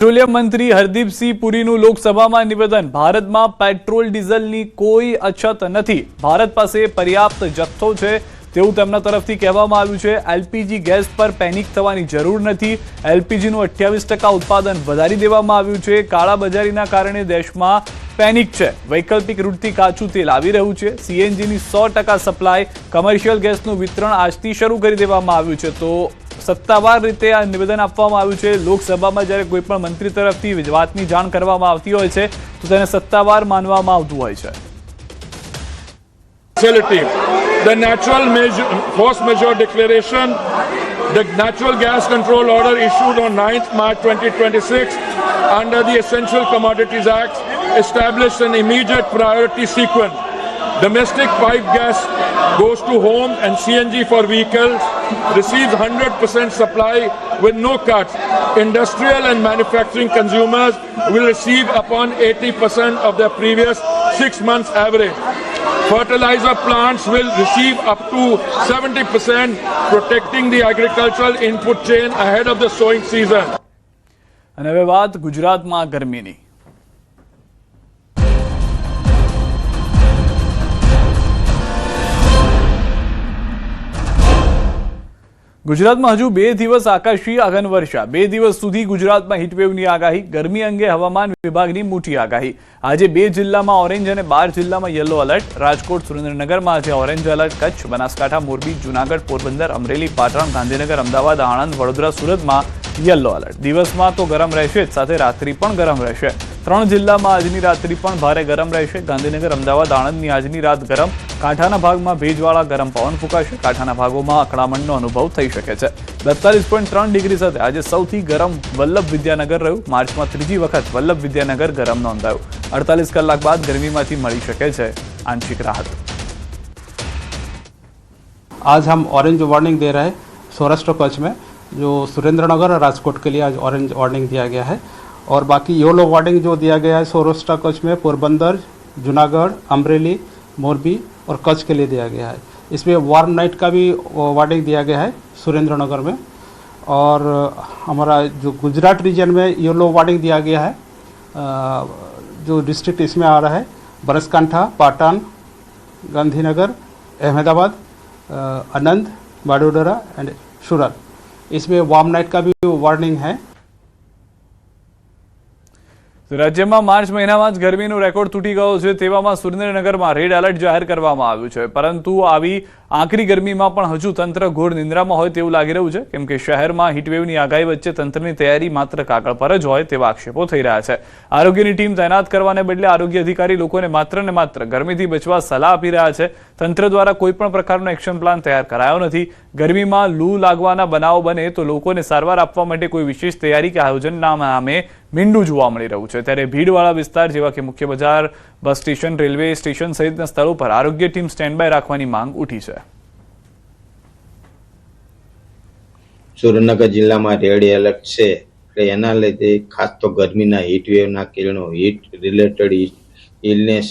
Petroleum મંત્રી હરદીપસિંહ પુરીનું લોકસભામાં નિવેદન। ભારતમાં પેટ્રોલ ડીઝલની કોઈ અછત નથી, ભારત પાસે પર્યાપ્ત જથ્થો છે તેવું તેમના તરફથી કહેવામાં આવ્યું છે। એલપીજી ગેસ પર પેનિક થવાની જરૂર નથી, એલપીજીનું 28% ઉત્પાદન વધારી દેવામાં આવ્યું છે। કાળાબજારીના કારણે દેશમાં પેનિક છે, વૈકલ્પિક રૂટથી કાચું તેલ આવી રહ્યું છે। સીએનજીની 100% સપ્લાય, કમર્શિયલ ગેસનું વિતરણ આજથી શરૂ કરી દેવામાં આવ્યું છે। તો સત્તાવાર રીતે આ નિવેદન આપવામાં આવ્યું છે। લોકસભામાં જ્યારે કોઈ પણ મંત્રી તરફથી વાતની જાણ કરવામાં આવતી હોય છે તો તેને સત્તાવાર માનવામાં આવતું હોય છે। The natural force majeure declaration, the Natural Gas Control Order issued on 9th March 2026 under the Essential Commodities Act established an immediate priority sequence. Domestic pipe gas goes to homes and CNG for vehicles receives 100% supply with no cuts. Industrial and manufacturing consumers will receive upon 80% of their previous 6 months average. Fertilizer plants will receive up to 70%, protecting the agricultural input chain ahead of the sowing season. અને હવે વાત ગુજરાતમાં ગરમીની। ગુજરાતમાં હજુ 2 દિવસ આકાશી અગનવર્ષા, 2 દિવસ સુધી ગુજરાતમાં હીટવેવની આગાહી। ગરમી અંગે હવામાન વિભાગની મોટી આગાહી। આજે 2 જિલ્લામાં ઓરેન્જ અને 12 જિલ્લામાં યલો એલર્ટ। રાજકોટ, સુરેન્દ્રનગરમાં આજે ઓરેન્જ એલર્ટ। કચ્છ, બનાસકાંઠા, મોરબી, જૂનાગઢ, પોરબંદર, અમરેલી, પાટણ, ગાંધીનગર, અમદાવાદ, આણંદ, વડોદરા, સુરતમાં યલો એલર્ટ। દિવસમાં તો ગરમ રહેશે જ, સાથે રાત્રિ પણ ગરમ રહેશે। 3 જિલ્લામાં આજની રાત્રિ પણ ભારે ગરમ રહેશે। ગાંધીનગર, અમદાવાદ, આણંદની આજની રાત ગરમ। કાંઠાના ભાગમાં ભેજવાળા ગરમ પવન ફૂંકાશે। કાંઠાના ભાગોમાં અકળામણનો અનુભવ થઈ શકે છે। 42.3 ડિગ્રી સાથે આજે સૌથી ગરમ વલ્લભ વિદ્યાનગર રહ્યું। માર્ચમાં ત્રીજી વખત વલ્લભ વિદ્યાનગર ગરમ નોંધાયું। 48 કલાક બાદ ગરમીમાંથી મળી શકે છે आंशिक राहत। आज हम ऑरेंज वार्निंग दे रहे हैं सौराष्ट्र कच्छ में, जो सुरेंद्रनगर और राजकोट के लिए आज ऑरेंज वार्निंग दिया गया है। और बाकी येलो वार्निंग जो दिया गया है सौराष्ट्र कच्छ में पोरबंदर, जूनागढ़, अमरेली, मोरबी और कच्छ के लिए दिया गया है। इसमें वार्म नाइट का भी वार्निंग दिया गया है सुरेंद्रनगर में। और हमारा जो गुजरात रीजन में येलो वार्निंग दिया गया है, जो डिस्ट्रिक्ट इसमें आ रहा है बनासकांठा, पाटन, गांधीनगर, अहमदाबाद, आनंद, वडोदरा एंड सूरत, इसमें वार्म नाइट का भी वार्निंग है। રાજ્યમાં માર્ચ મહિનામાં જ ગરમીનો રેકોર્ડ તૂટી ગયો છે, તેવામાં સુરેન્દ્રનગરમાં રેડ એલર્ટ જાહેર કરવામાં આવ્યું છે। પરંતુ આવી આકરી ગરમીમાં પણ હજુ તંત્ર ઘોર નિંદ્રામાં હોય તેવું લાગી રહ્યું છે, કેમ કે શહેરમાં હીટવેવની આગાહી વચ્ચે તંત્રની તૈયારી માત્ર કાગળ પર જ હોય તેવા આક્ષેપો થઈ રહ્યા છે। આરોગ્યની ટીમ તૈનાત કરવાને બદલે આરોગ્ય અધિકારી લોકોને માત્ર ને માત્ર ગરમીથી બચવા સલાહ આપી રહ્યા છે। તંત્ર દ્વારા કોઈ પણ પ્રકારનો એક્શન પ્લાન તૈયાર કરાયો નથી। ગરમીમાં લૂ લાગવાના બનાવો બને તો લોકોને સારવાર આપવા માટે કોઈ વિશેષ તૈયારી કે આયોજનના નામે મીંડું જોવા મળી રહ્યું છે। ત્યારે ભીડવાળા વિસ્તાર જેવા કે મુખ્ય બજાર, બસ સ્ટેશન, રેલવે સ્ટેશન સહિતના સ્થળો પર આરોગ્ય ટીમ સ્ટેન્ડ બાય રાખવાની માંગ ઉઠી છે। સુરેન્દ્રનગર જિલ્લામાં રેડ એલર્ટ છે, એના લીધે ખાસ તો ગરમીના હીટવેવના કિરણો, હીટ રિલેટેડ ઇલનેસ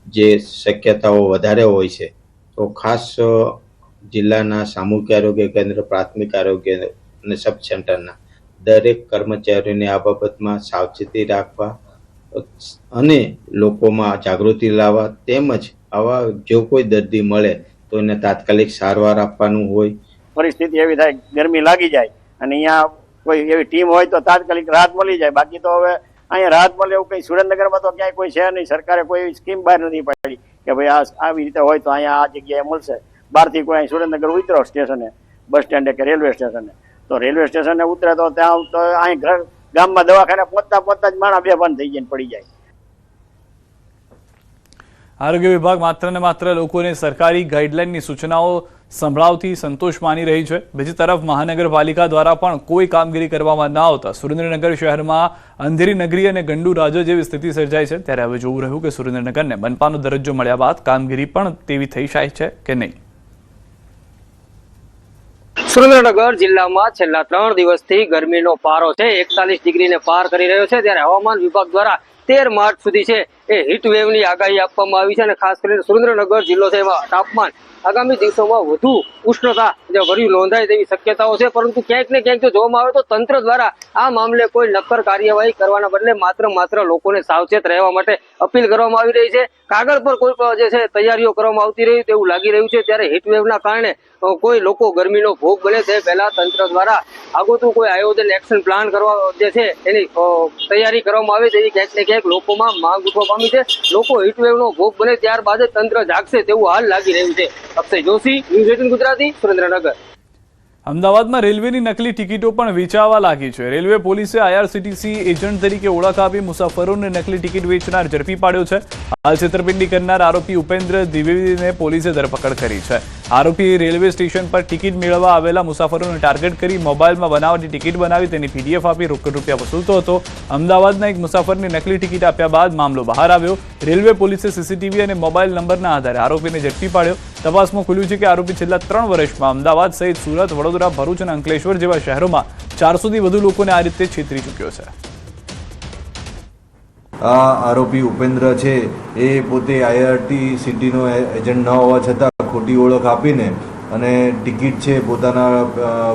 જે શક્યતાઓ વધારે હોય છે, તો ખાસ જિલ્લાના સામૂહિક આરોગ્ય કેન્દ્ર, પ્રાથમિક આરોગ્ય અને સબ સેન્ટરના દરેક કર્મચારીઓને આ બાબતમાં સાવચેતી રાખવા અને લોકોમાં જાગૃતિ લાવવા, તેમજ આવા જો કોઈ દર્દી મળે તો એને તાત્કાલિક સારવાર આપવાનું હોય। પરિસ્થિતિ એવી થાય ગરમી લાગી જાય અને અહીંયા કોઈ એવી ટીમ હોય તો તાત્કાલિક રાહત મળી જાય। બાકી તો હવે અહીંયા રાહત મળે એવું કંઈ સુરેન્દ્રનગરમાં તો ક્યાંય કોઈ છે નહીં। સરકારે કોઈ એવી સ્કીમ બહાર નથી પાડી કે ભાઈ આવી રીતે હોય તો અહીંયા આ જગ્યાએ મળશે। બહારથી કોઈ અહીં સુરેન્દ્રનગર ઉતરો સ્ટેશને, બસ સ્ટેન્ડે કે રેલવે સ્ટેશને, તો રેલવે સ્ટેશને ઉતરે તો ત્યાં તો અહીં ગામમાં દવાખાને પહોંચતા પહોંચતા જ માણસ બેભાન થઈ જાય પડી જાય। આરોગ્ય વિભાગ માત્ર ને માત્ર લોકોને સરકારી ગાઈડલાઈનની સૂચનાઓ સંભળાવતી સંતોષ માની રહી છે। બીજી તરફ મહાનગરપાલિકા દ્વારા પણ કોઈ કામગીરી કરવામાં ના આવતા સુરેન્દ્રનગર શહેરમાં અંધેરી નગરી અને ગંડુ રાજા જેવી સ્થિતિ સર્જાઈ છે। ત્યારે હવે જોવું રહ્યું કે સુરેન્દ્રનગરને મનપાનો દરજ્જો મળ્યા બાદ કામગીરી પણ તેવી થઈ જાય છે કે નહીં। સુરેન્દ્રનગર જિલ્લામાં છેલ્લા 3 દિવસથી ગરમીનો પારો છે 41 ડિગ્રીને પાર કરી રહ્યો છે। ત્યારે હવામાન વિભાગ દ્વારા 13 માર્ચ સુધી છે એ હીટ વેવની આગાહી આપવામાં આવી છે અને ખાસ કરીને સુરેન્દ્રનગર જિલ્લો છે એમાં તાપમાન આગામી દિવસોમાં વધુ ઉષ્ણતા જે ભર્યું નોંધાય તેવી શક્યતાઓ છે, પરંતુ ક્યાંક ને ક્યાંક જો જોવામાં આવે તો તંત્ર દ્વારા આ મામલે કોઈ નક્કર કાર્યવાહી કરવાના બદલે માત્ર લોકોને સાવચેત રહેવા માટે અપીલ કરવામાં આવી રહી છે. કાગળ પર કોઈ જે છે તૈયારીઓ કરવામાં આવતી રહી તેવું લાગી રહ્યું છે, ત્યારે હીટવેવના કારણે કોઈ લોકો ગરમીનો ભોગ બને તે પહેલા તંત્ર દ્વારા આગોતરું કોઈ આયોજન એક્શન પ્લાન કરવા જે છે એની તૈયારી કરવામાં આવે તેવી ક્યાંક ને ક્યાંક લોકોમાં માંગ ઉઠવા પામી છે. લોકો હીટવેવનો ભોગ બને ત્યારબાદ જ તંત્ર જાગશે તેવું હાલ લાગી રહ્યું છે. અક્ષય જોશી, ન્યૂઝ 18 ગુજરાતી, સુરેન્દ્રનગર. અમદાવાદમાં રેલવેની નકલી ટિકિટો પણ વેચાવા લાગી છે. રેલવે પોલીસે IRCTC એજન્ટ તરીકે ઓળખ આપી મુસાફરોને નકલી ટિકિટ વેચનાર ઝડપી પાડ્યો છે. હાલ છેતરપિંડી કરનાર આરોપી ઉપેન્દ્ર દ્વિવેદીને પોલીસે ધરપકડ કરી છે. આરોપી રેલવે સ્ટેશન પર ટિકિટ મેળવવા આવેલા મુસાફરોને ટાર્ગેટ કરી મોબાઈલમાં બનાવટી ટિકિટ બનાવી તેની PDF આપી રોકડ રૂપિયા વસૂલતો હતો. અમદાવાદના એક મુસાફરને નકલી ટિકિટ આપ્યા બાદ મામલો બહાર આવ્યો. રેલવે પોલીસે CCTV અને મોબાઈલ નંબરના આધારે આરોપીને ઝડપી પાડ્યો. તપાસમાં ખુલ્યું છે કે આરોપી છેલ્લા 3 વર્ષમાં અમદાવાદ સહિત સુરત, વડોદરા, ભરૂચ અને અંકલેશ્વર જેવા શહેરોમાં 400થી વધુ લોકોને આ રીતે છેતરી ચૂક્યો છે. આ આરોપી ઉપેન્દ્ર છે એ પોતે IRCTCનો એજન્ટ ન હોવા છતાં ખોટી ઓળખ આપીને અને ટિકિટ છે પોતાના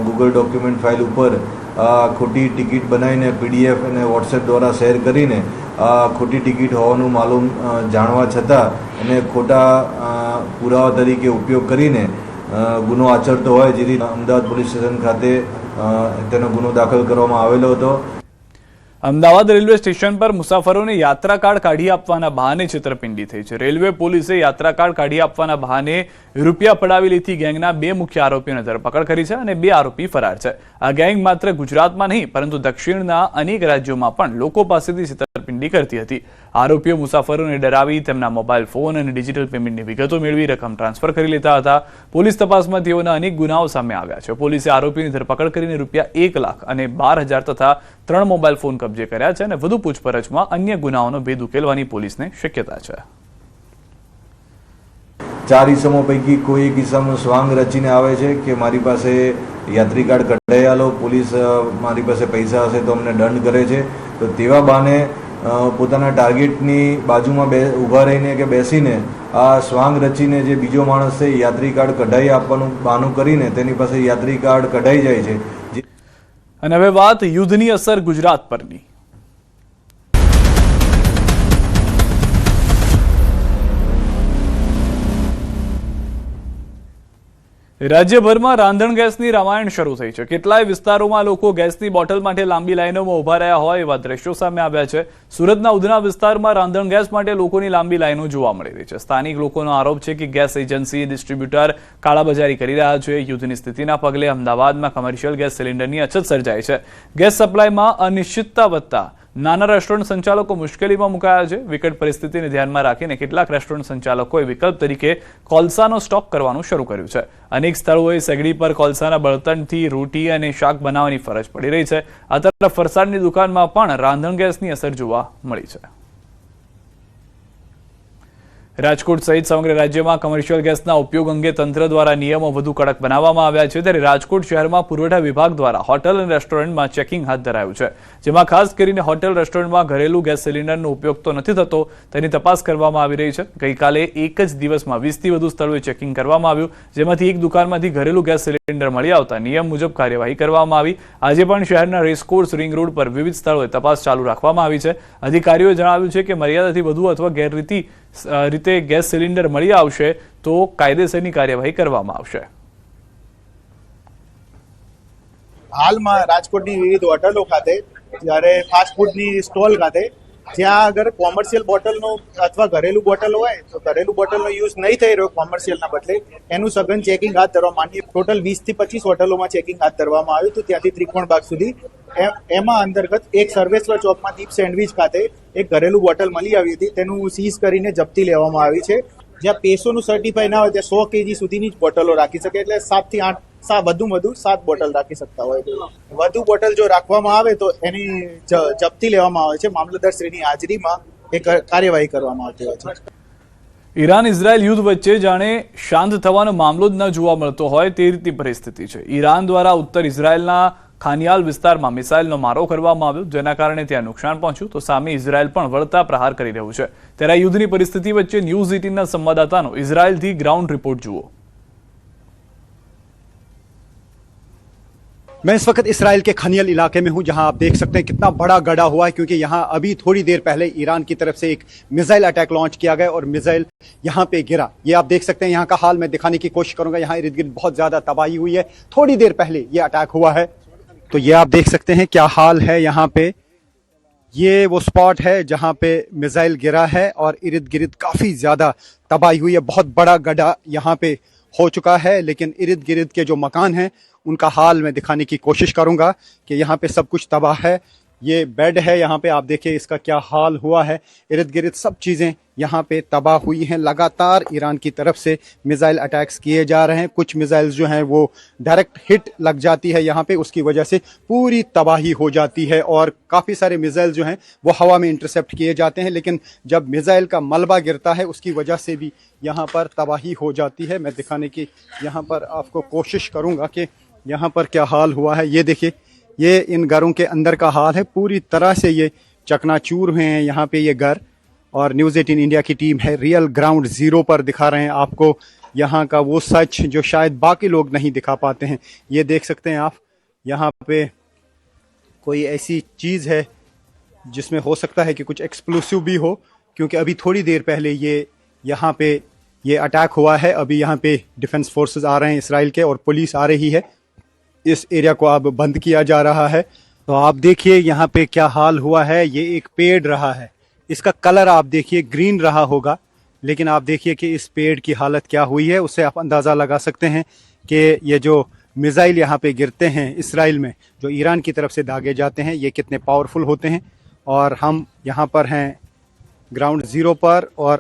ગૂગલ ડોક્યુમેન્ટ ફાઇલ ઉપર ખોટી ટિકિટ બનાવીને PDF અને WhatsApp દ્વારા શેર કરીને ખોટી ટિકિટ હોવાનું માલુમ જાણવા છતાં એને ખોટા પુરાવા તરીકે ઉપયોગ કરીને ગુનો આચરતો હોય, જેથી અમદાવાદ પોલીસ સ્ટેશન ખાતે તેનો ગુનો દાખલ કરવામાં આવેલો હતો. અમદાવાદ રેલવે સ્ટેશન પર મુસાફરોને યાત્રા કાર્ડ કાઢી આપવાના બહાને છેતરપિંડી થઈ છે. રેલવે પોલીસે યાત્રા કાર્ડ કાઢી આપવાના બહાને રૂપિયા પડાવી લેતી ગેંગના 2 મુખ્ય આરોપીઓને ધરપકડ કરી છે અને 2 આરોપી ફરાર છે. આ ગેંગ માત્ર ગુજરાતમાં નહીં પરંતુ દક્ષિણના અનેક રાજ્યોમાં પણ લોકો પાસેથી છેતરપિંડી કરતી હતી. આરોપીઓ મુસાફરોને ડરાવી તેમના મોબાઈલ ફોન અને ડિજિટલ પેમેન્ટની વિગતો મેળવી રકમ ટ્રાન્સફર કરી લેતા હતા. પોલીસ તપાસમાં તેઓના અનેક ગુનાઓ સામે આવ્યા છે. પોલીસે આરોપીની ધરપકડ કરીને રૂપિયા 1 લાખ અને 12,000 તથા 3 મોબાઈલ ફોન કબજે કર્યા છે અને વધુ પૂછપરછમાં અન્ય ગુનાઓનો ભેદ ઉકેલવાની પોલીસને શક્યતા છે. 4 ઇસમો પૈકી કોઈ એક ઇસમ સ્વાંગ રચીને આવે છે કે મારી પાસે યાત્રી કાર્ડ કઢાઈ આલો, પોલીસ મારી પાસે પૈસા હશે તો અમને દંડ કરે છે. તો તેવા બાને પોતાના ટાર્ગેટની બાજુમાં ઊભા રહીને કે બેસીને આ સ્વાંગ રચીને જે બીજો માણસ છે યાત્રી કાર્ડ કઢાઈ આપવાનું બહાનું કરીને તેની પાસે યાત્રી કાર્ડ કઢાઈ જાય છે. અને હવે વાત યુદ્ધની અસર ગુજરાત પરની. રાજ્યભરમાં રાંધણ ગેસની રામાયણ શરૂ થઈ છે. કેટલાય વિસ્તારોમાં લોકો ગેસની બોટલ માટે લાંબી લાઈનોમાં ઉભા રહ્યા હોય એવા દ્રશ્યો સામે આવ્યા છે. સુરતના ઉધના વિસ્તારમાં રાંધણ ગેસ માટે લોકોની લાંબી લાઈનો જોવા મળી રહી છે. સ્થાનિક લોકોનો આરોપ છે કે ગેસ એજન્સી, ડિસ્ટ્રીબ્યુટર કાળાબજારી કરી રહ્યા છે. યુદ્ધની સ્થિતિના પગલે અમદાવાદમાં કમર્શિયલ ગેસ સિલિન્ડરની અછત સર્જાય છે. ગેસ સપ્લાયમાં અનિશ્ચિતતા વધતા નાના રેસ્ટોરન્ટ સંચાલકો મુશ્કેલીમાં મુકાયા છે. વિકટ પરિસ્થિતિને ધ્યાનમાં રાખીને કેટલાક રેસ્ટોરન્ટ સંચાલકોએ વિકલ્પ તરીકે કોલસાનો સ્ટોક કરવાનું શરૂ કર્યું છે. અનેક સ્થળોએ સેગડી પર કોલસાના બળતણથી રોટી અને શાક બનાવવાની ફરજ પડી રહી છે. આ તરફ ફરસાણની દુકાનમાં પણ રાંધણ ગેસની અસર જોવા મળી છે. રાજકોટ સહિત સમગ્ર રાજ્યમાં કમર્શિયલ ગેસના ઉપયોગ અંગે તંત્ર દ્વારા નિયમો વધુ કડક બનાવવામાં આવ્યા છે. ત્યારે રાજકોટ શહેરમાં પુરવઠા વિભાગ દ્વારા હોટલ અને રેસ્ટોરન્ટમાં ચેકિંગ હાથ ધરાયું છે, જેમાં ખાસ કરીને હોટલ રેસ્ટોરન્ટમાં ઘરેલું ગેસ સિલિન્ડરનો ઉપયોગ તો નથી થતો તેની તપાસ કરવામાં આવી રહી છે. ગઈકાલે એક જ દિવસમાં 20થી વધુ સ્થળોએ ચેકિંગ કરવામાં આવ્યું, જેમાંથી એક દુકાનમાંથી ઘરેલું ગેસ સિલિન્ડર મળી આવતા નિયમ મુજબ કાર્યવાહી કરવામાં આવી. આજે પણ શહેરના રેસકોર્સ રિંગ રોડ પર વિવિધ સ્થળોએ તપાસ ચાલુ રાખવામાં આવી છે. અધિકારીઓએ જણાવ્યું છે કે મર્યાદાથી વધુ અથવા ગેરરીતિ રીતે ગેસ સિલિન્ડર મળી આવશે તો કાયદેસરની કાર્યવાહી કરવામાં આવશે. હાલમાં રાજકોટની વિવિધ હોટલો ખાતે, જ્યારે ફાસ્ટ ફૂડની સ્ટોલ ખાતે જ્યાં અગર કોમર્શિયલ બોટલનો અથવા ઘરેલું બોટલ હોય તો ઘરેલું બોટલનો યુઝ નહીં થઈ રહ્યો કોમર્શિયલના બદલે, એનું સઘન ચેકિંગ હાથ ધરવામાં આવ્યું. ટોટલ 20 થી 25 હોટલોમાં ચેકિંગ હાથ ધરવામાં આવ્યું હતું, ત્યાંથી ત્રિકોણબાગ સુધી. એમાં અંતર્ગત એક સર્વેશ્વર ચોકમાં દીપ સેન્ડવિચ ખાતે એક ઘરેલું બોટલ મળી આવી હતી, તેનું સીઝ કરીને જપ્તી લેવામાં આવી છે. જ્યાં પેસોનું સર્ટિફાઈ ના હોય ત્યાં 100 kg સુધીની જ બોટલો રાખી શકે, એટલે 7 થી 8 વધુ 7 બોટલ રાખી શકતા હોય. વધુ બોટલ જો રાખવામાં આવે તો એની જપ્તી લેવામાં આવે છે. મામલતદારશ્રીની હાજરીમાં એક કાર્યવાહી કરવામાં આવતી હોય છે. ઈરાન ઇઝરાયલ યુદ્ધ વચ્ચે જાણે શાંત થવાનો મામલો જ ન જોવા મળતો હોય તે રીતની પરિસ્થિતિ છે. ઈરાન દ્વારા ઉત્તર ઇઝરાયલના ખાનિયાલ વિસ્તારમાં મિસાઇલનો મારો કરવામાં આવ્યો, જેના કારણે ત્યાં નુકસાન પહોંચ્યું તો સામે ઇઝરાયલ પણ વળતા પ્રહાર કરી રહ્યું છે। ત્યારે આ યુદ્ધની પરિસ્થિતિ વચ્ચે ન્યૂઝ 18ના સંવાદદાતાનો ઇઝરાયલથી ગ્રાઉન્ડ રિપોર્ટ જુઓ। मैं इस वक्त इसराइल के खनियल इलाके में हूं, जहां आप देख सकते हैं कितना बड़ा गड्ढा हुआ है, क्योंकि यहां अभी थोड़ी देर पहले ईरान की तरफ से एक मिसाइल अटैक लॉन्च किया गया और मिसाइल यहां पे गिरा। ये आप देख सकते हैं, यहां का हाल मैं दिखाने की कोशिश करूंगा। यहां इर्द गिर्द बहुत ज्यादा तबाही हुई है, थोड़ी देर पहले ये अटैक हुआ है। तो ये आप देख सकते हैं क्या हाल है यहाँ पे। ये वो स्पॉट है जहाँ पे मिसाइल गिरा है और इर्द गिर्द काफी ज्यादा तबाही हुई है। बहुत बड़ा गड्ढा यहाँ पे हो चुका है, लेकिन इर्द गिर्द के जो मकान हैं उनका हाल मैं दिखाने की कोशिश करूंगा कि यहाँ पे सब कुछ तबाह है। ये बेड है यहाँ पे, आप देखिए इसका क्या हाल हुआ है। इर्द गिर्द सब चीज़ें यहाँ पे तबाह हुई हैं। लगातार ईरान की तरफ से मिसाइल अटैक्स किए जा रहे हैं। कुछ मिसाइल्स जो हैं वो डायरेक्ट हिट लग जाती है यहाँ पे, उसकी वजह से पूरी तबाही हो जाती है और काफ़ी सारे मिसाइल जो हैं वो हवा में इंटरसेप्ट किए जाते हैं। लेकिन जब मिसाइल का मलबा गिरता है उसकी वजह से भी यहाँ पर तबाही हो जाती है। मैं दिखाने की यहाँ पर आपको कोशिश करूँगा कि यहाँ पर क्या हाल हुआ है। ये देखिए, ये इन घरों के अंदर का हाल है। पूरी तरह से ये चकनाचूर हुए हैं यहाँ पे ये घर। और न्यूज़ 18 इंडिया की टीम है रियल ग्राउंड ज़ीरो पर दिखा रहे हैं आपको यहाँ का वो सच जो शायद बाकी लोग नहीं दिखा पाते हैं। ये देख सकते हैं आप, यहाँ पे कोई ऐसी चीज़ है जिसमें हो सकता है कि कुछ एक्सप्लोसिव भी हो, क्योंकि अभी थोड़ी देर पहले ये यहाँ पे ये अटैक हुआ है। अभी यहाँ पे डिफेंस फोर्सेस आ रहे हैं इसराइल के और पुलिस आ रही है। इस एरिया को अब बंद किया जा रहा है। तो आप देखिए यहाँ पे क्या हाल हुआ है। ये एक पेड़ रहा है, इसका कलर आप देखिए ग्रीन रहा होगा, लेकिन आप देखिए कि इस पेड़ की हालत क्या हुई है। उससे आप अंदाज़ा लगा सकते हैं कि ये जो मिसाइल यहाँ पे गिरते हैं इसराइल में, जो ईरान की तरफ से दागे जाते हैं, ये कितने पावरफुल होते हैं। और हम यहाँ पर हैं ग्राउंड ज़ीरो पर और